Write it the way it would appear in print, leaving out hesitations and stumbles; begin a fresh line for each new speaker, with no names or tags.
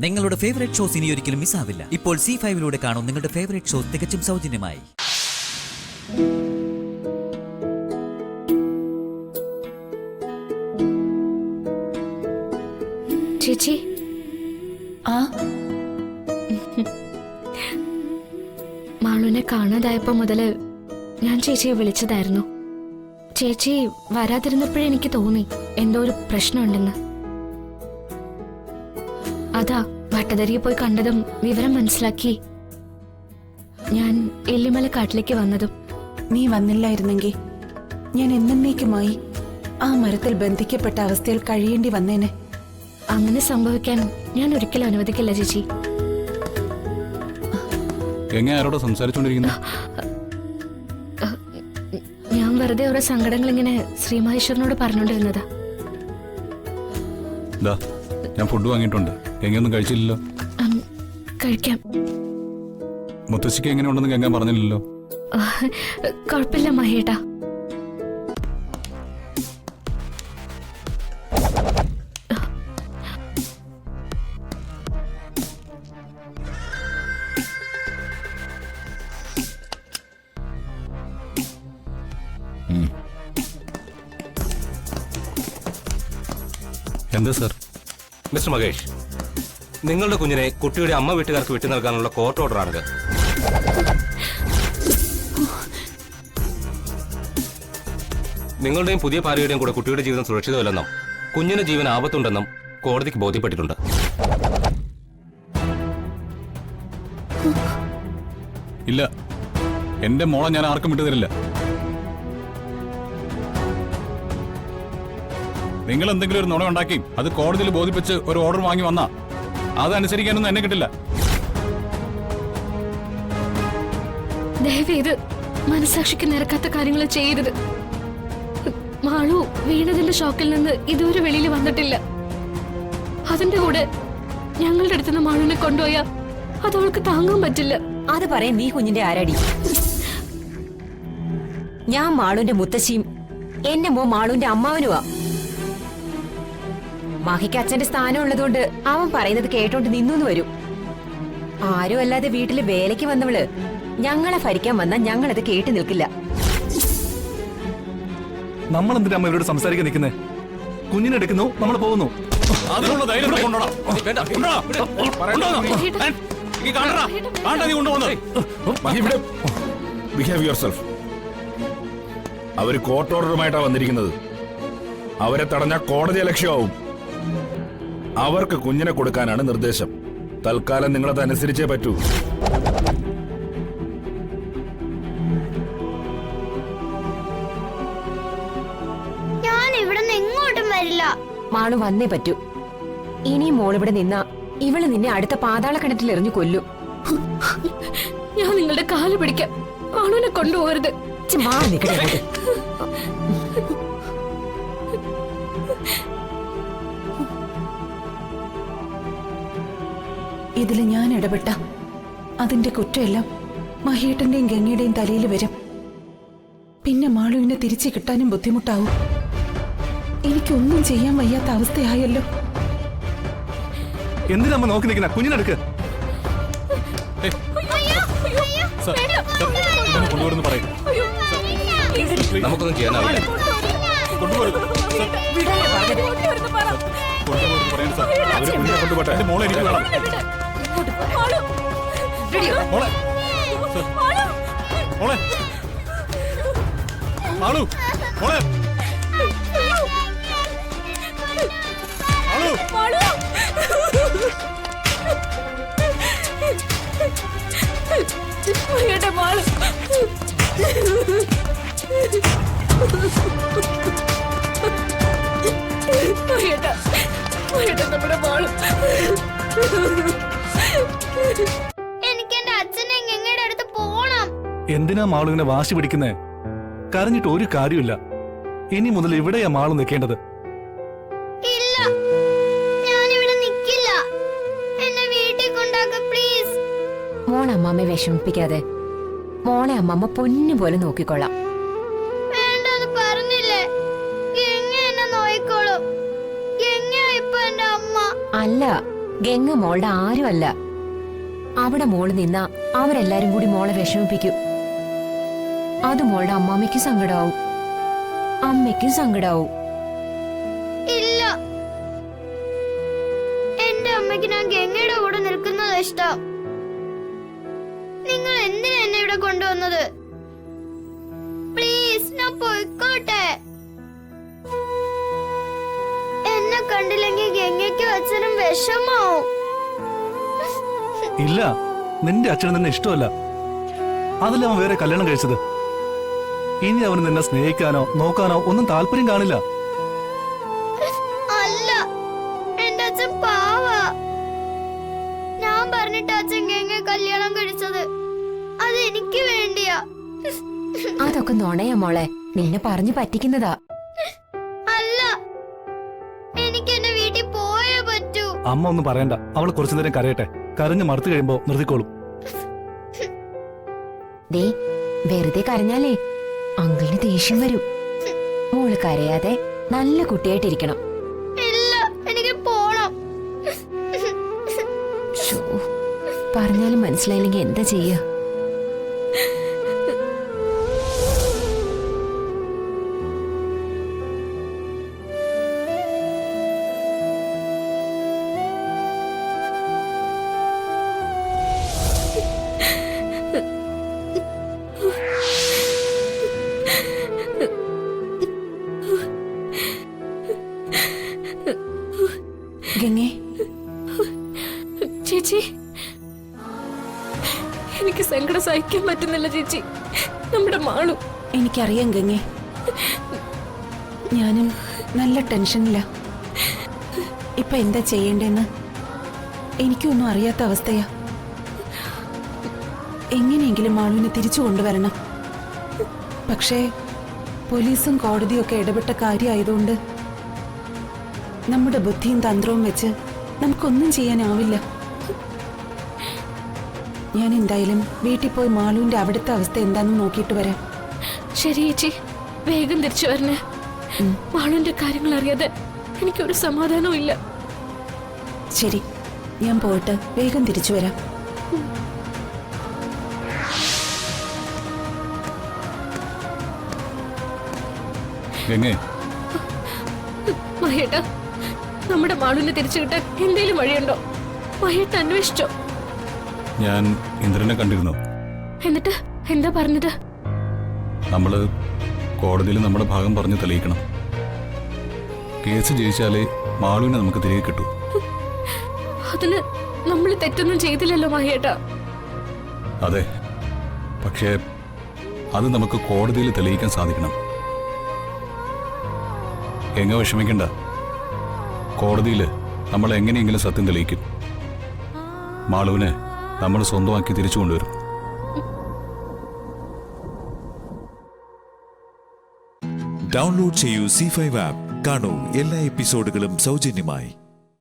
നിങ്ങളുടെ favourite shows ഇനി ഒരിക്കലും മിസ്സാവില്ല. ഇപ്പോൾ C5 കാണും നിങ്ങളുടെ ഫേവറേറ്റ് ഷോസ് തികച്ചും സൗജന്യമായി.
ചേച്ചി, മാളുവിനെ കാണാതായപ്പോ മുതല് ഞാൻ ചേച്ചിയെ വിളിച്ചതായിരുന്നു. ചേച്ചി വരാതിരുന്നപ്പോഴേ എനിക്ക് തോന്നി എന്തോ ഒരു പ്രശ്നമുണ്ടെന്ന്. അതാ വട്ടതരിയെ പോയി കണ്ടതും വിവരം മനസ്സിലാക്കി ഞാൻ എല്ലിമല കാട്ടിലേക്ക് വന്നതും.
നീ വന്നില്ലായിരുന്നെങ്കിൽ ഞാൻ എന്നേക്കുമായി ആ മരത്തിൽ ബന്ധിക്കപ്പെട്ട അവസ്ഥയിൽ കഴിയേണ്ടി വന്നേനെ.
അങ്ങനെ സംഭവിക്കാൻ ഞാൻ ഒരിക്കലും അനുവദിക്കില്ല ചേച്ചി.
ആരോടോ സംസാരിച്ചോണ്ടിരിക്കുന്നു?
ഞാൻ വെറുതെ ഓരോ സങ്കടങ്ങൾ ഇങ്ങനെ ശ്രീമഹേശ്വരനോട് പറഞ്ഞോണ്ടിരുന്നതാ.
ഞാൻ ഫുഡ് വാങ്ങിയിട്ടുണ്ട്. എങ്ങനെയൊന്നും കഴിച്ചില്ലല്ലോ?
കഴിക്കാം.
മുത്തശ്ശിക്ക് എങ്ങനെയുണ്ടെന്ന് ഗംഗ പറഞ്ഞില്ലല്ലോ?
കുഴപ്പമില്ല മഹേട്ടാ.
എന്താ സാർ?
മിസ്റ്റർ മഹേഷ്, നിങ്ങളുടെ കുഞ്ഞിനെ കുട്ടിയുടെ അമ്മ വീട്ടുകാർക്ക് വിട്ടു നൽകാനുള്ള കോർട്ട് ഓർഡറാണിത്. നിങ്ങളുടെയും പുതിയ ഭാര്യയുടെയും കൂടെ കുട്ടിയുടെ ജീവിതം സുരക്ഷിതമല്ലെന്നും കുഞ്ഞിന് ജീവൻ ആപത്തുണ്ടെന്നും കോടതിക്ക് ബോധ്യപ്പെട്ടിട്ടുണ്ട്.
ഇല്ല, എന്റെ മോളെ ഞാൻ ആർക്കും വിട്ടു തരില്ല. നിങ്ങൾ എന്തെങ്കിലും ഒരു നുണ ഉണ്ടാക്കി അത് കോടതിയിൽ ബോധിപ്പിച്ച് ഒരു ഓർഡർ വാങ്ങി വന്നാ അതനുസരിക്കാനൊന്നും എന്നെ കിട്ടില്ല.
ദയവേത് മനസാക്ഷിക്ക് നിരക്കാത്ത കാര്യങ്ങൾ ചെയ്യരുത്. മാളു വീണതിന്റെ ഷോക്കിൽ നിന്ന് ഇതുവരെ വെളിയിൽ വന്നിട്ടില്ല. അതിന്റെ കൂടെ ഞങ്ങളുടെ അടുത്തുനിന്ന് മാളുവിനെ കൊണ്ടുപോയാ അത് അവൾക്ക് താങ്ങാൻ പറ്റില്ല.
അത് പറയാൻ നീ കുഞ്ഞിന്റെ ആരാടി? ഞാൻ മാളുവിന്റെ മുത്തശ്ശിയും എന്റെ മോ മാളുവിന്റെ അമ്മാവനുമാ. മാഹിക്ക് അച്ഛന്റെ സ്ഥാനം ഉള്ളതുകൊണ്ട് അവൻ പറയുന്നത് കേട്ടോണ്ട് നിന്നു വരും. ആരും അല്ലാതെ വീട്ടില് വേലയ്ക്ക് വന്നവള് ഞങ്ങളെ ഭരിക്കാൻ വന്നാൽ ഞങ്ങളത് കേട്ടു നിൽക്കില്ല.
നമ്മൾ എന്തിനാ അമ്മ ഇവരോട് സംസാരിക്കാൻ നിൽക്കുന്നേ? കുഞ്ഞിനെടുക്കുന്നു, നമ്മൾ പോകുന്നു.
അവര് കോർട്ട് ഓർഡറുമായിട്ടാ വന്നിരിക്കുന്നത്. അവരെ തടഞ്ഞ കോടതി ലക്ഷ്യമാവും. അവർക്ക് കുഞ്ഞിനെ കൊടുക്കാനാണ് നിർദ്ദേശം. തൽക്കാലം നിങ്ങളത് അനുസരിച്ചേ പറ്റൂ.
ഞാൻ ഇവിടെ എങ്ങോട്ടും വരില്ല.
മാളു വന്നേ പറ്റൂ. ഇനി മോളിവിടെ നിന്നാ ഇവള് നിന്നെ അടുത്ത പാതാള കിണറ്റിൽ എറിഞ്ഞു കൊല്ലും.
ഞാൻ നിങ്ങളുടെ കാല് പിടിക്കാം. മാളുവിനെ കൊണ്ടുപോകരുത്.
മാറി നിൽക്കട്ടെ.
ഇതില് ഞാൻ ഇടപെട്ട അതിന്റെ കുറ്റമെല്ലാം മഹേട്ടന്റെയും ഗംഗയുടെയും തലയിൽ വരും. പിന്നെ മാളുവിനെ തിരിച്ചു കിട്ടാനും ബുദ്ധിമുട്ടാവും. എനിക്കൊന്നും ചെയ്യാൻ വയ്യാത്ത അവസ്ഥയായല്ലോ.
എന്തിനാ അമ്മ നോക്കി നിൽക്കുന്ന? കുഞ്ഞിനെടുക്ക്.
നമുക്കൊന്നും ചെയ്യാനാവില്ല.
മോളെ എനിക്ക് വേണം. മോളെ മോളെ ആളു മോളെ
എനിക്ക് എന്റെ അച്ഛനെ ഗംഗയുടെ അടുത്ത് പോണം.
എന്തിനാ മാളു ഇങ്ങനെ വാശി പിടിക്കുന്നേ? കരഞ്ഞിട്ട് ഒരു കാര്യമില്ല. ഇനി മുതൽ ഇവിടെയാ മാളു നിൽക്കേണ്ടത്.
ഇല്ല, ഞാൻ ഇവിടെ നിൽക്കില്ല. എന്നെ വീട്ടിൽ കൊണ്ടാക്ക പ്ലീസ്.
മോളെ അമ്മാമ്മയെ വിഷമിപ്പിക്കാതെ. മോളെ അമ്മമ്മ പൊന്നുപോലെ നോക്കിക്കൊള്ളാം.
വേണ്ടെന്ന് പറഞ്ഞില്ലേ? ഗംഗ എന്നെ നോയിക്കോളും. ഗംഗ ഇപ്പൊ എന്റെ അമ്മ.
അല്ല, ഗംഗ മോളുടെ ആരുമല്ല. അവിടെ മോള് നിന്നാ അവരെല്ലാരും കൂടി മോളെ വിഷമിപ്പിക്കും. അത് മോളുടെ അമ്മാമ്മയ്ക്ക് സങ്കടാവും, അമ്മയ്ക്കും സങ്കടാവും.
ഇല്ല, എന്റെ അമ്മയ്ക്ക് ഞാൻ ഗംഗയുടെ കൂടെ നിൽക്കുന്നത് ഇഷ്ടം. നിങ്ങൾ എന്തിനാ എന്നെ ഇവിടെ കൊണ്ടുവന്നത്? പ്ലീസ്, ഞാൻ പോയിക്കോട്ടെ. എന്നെ കണ്ടില്ലെങ്കിൽ ഗംഗയ്ക്കും അച്ഛനും വിഷമാവും.
ഇല്ല, നിന്റെ അച്ഛന് നിന്നെ ഇഷ്ടമല്ല. അതല്ല അവൻ വേറെ കല്യാണം കഴിച്ചത്. ഇനി അവന് നിന്നെ സ്നേഹിക്കാനോ നോക്കാനോ ഒന്നും താല്പര്യം കാണില്ല.
അല്ല, എന്റെ അച്ഛൻ പാവാ. ഞാൻ പറഞ്ഞിട്ട് അച്ഛൻ ഗംഗയെ കല്യാണം കഴിച്ചത് അത് എനിക്ക് വേണ്ടിയാ.
അതൊക്കെ നുണയാ മോളെ, നിന്നെ പറഞ്ഞു പറ്റിക്കുന്നതാ.
അല്ല, എനിക്ക് എന്റെ വീട്ടിൽ പോയേ പറ്റൂ.
അമ്മ ഒന്നും പറയണ്ട, അവൾ കുറച്ചു നേരം കരയട്ടെ. കരഞ്ഞ് മറുത്തു കഴിയുമ്പോ നിർത്തിക്കോളും.
ദേ, വെറുതെ കരഞ്ഞാലേ അങ്കിളിന് ദേഷ്യം വരും. മോള് കരയാതെ നല്ല കുട്ടിയായിട്ടിരിക്കണം.
ഇല്ല, എനിക്ക് പോണം.
ശ്ശോ, പറഞ്ഞാലും മനസ്സിലായില്ലെങ്കിൽ എന്താ ചെയ്യാ?
ഗംഗേ,
ചേച്ചി, എനിക്ക് സങ്കടം സഹിക്കാൻ പറ്റുന്നില്ല ചേച്ചി. നമ്മുടെ മാളു.
എനിക്കറിയാം ഗംഗേ, ഞാനും നല്ല ടെൻഷനില്ല. ഇപ്പൊ എന്താ ചെയ്യേണ്ടെന്ന് എനിക്കൊന്നും അറിയാത്ത അവസ്ഥയാ. എങ്ങനെയെങ്കിലും മാളുവിനെ തിരിച്ചു കൊണ്ടുവരണം. പക്ഷേ പോലീസും കോടതിയും ഒക്കെ ഇടപെട്ട കാര്യമായതുകൊണ്ട് നമ്മുടെ ബുദ്ധിയും തന്ത്രവും വെച്ച് നമുക്കൊന്നും ചെയ്യാനാവില്ല. ഞാൻ എന്തായാലും വീട്ടിൽ പോയി മാളുവിന്റെ അവിടുത്തെ അവസ്ഥ എന്താണെന്ന് നോക്കിയിട്ട് വരാം.
ശരി ചേച്ചി, വേഗം തിരിച്ചു വരണേ. മാളുവിന്റെ കാര്യങ്ങൾ അറിയാതെ എനിക്കൊരു സമാധാനവും ഇല്ല.
ശരി, ഞാൻ പോയിട്ട് വേഗം തിരിച്ചു വരാം.
ഗംഗേ,
മഹേട്ട, നമ്മുടെ മാളുവിനെ തിരിച്ചു കിട്ടാൻ എന്തേലും വഴിയുണ്ടോ? മഹേട്ട അന്വേഷിച്ചോ?
ഞാൻ ഇന്ദ്രനെ കണ്ടിരുന്നു.
എന്നിട്ട് എന്താ പറഞ്ഞത്?
നമ്മള് കോടതിയിൽ നമ്മുടെ ഭാഗം പറഞ്ഞ് തെളിയിക്കണം. കേസ് ജയിച്ചാലേ മാളുവിനെ നമുക്ക് തിരികെ കിട്ടൂ.
അതിന് നമ്മൾ തെറ്റൊന്നും ചെയ്തില്ലല്ലോ മഹേട്ട.
അതെ, പക്ഷേ അത് നമുക്ക് കോടതിയിൽ തെളിയിക്കാൻ സാധിക്കണം. എങ്ങ വിഷമിക്കണ്ട, കോടതിയിൽ നമ്മൾ എങ്ങനെയെങ്കിലും സത്യം തെളിയിക്കും. മാളുവിനെ നമ്മൾ സ്വന്തമാക്കി തിരിച്ചു കൊണ്ടുവരും.
ഡൗൺലോഡ് ചെയ്യൂ C5 ആപ്പ്. കാണൂ എല്ലാ എപ്പിസോഡുകളും സൗജന്യമായി.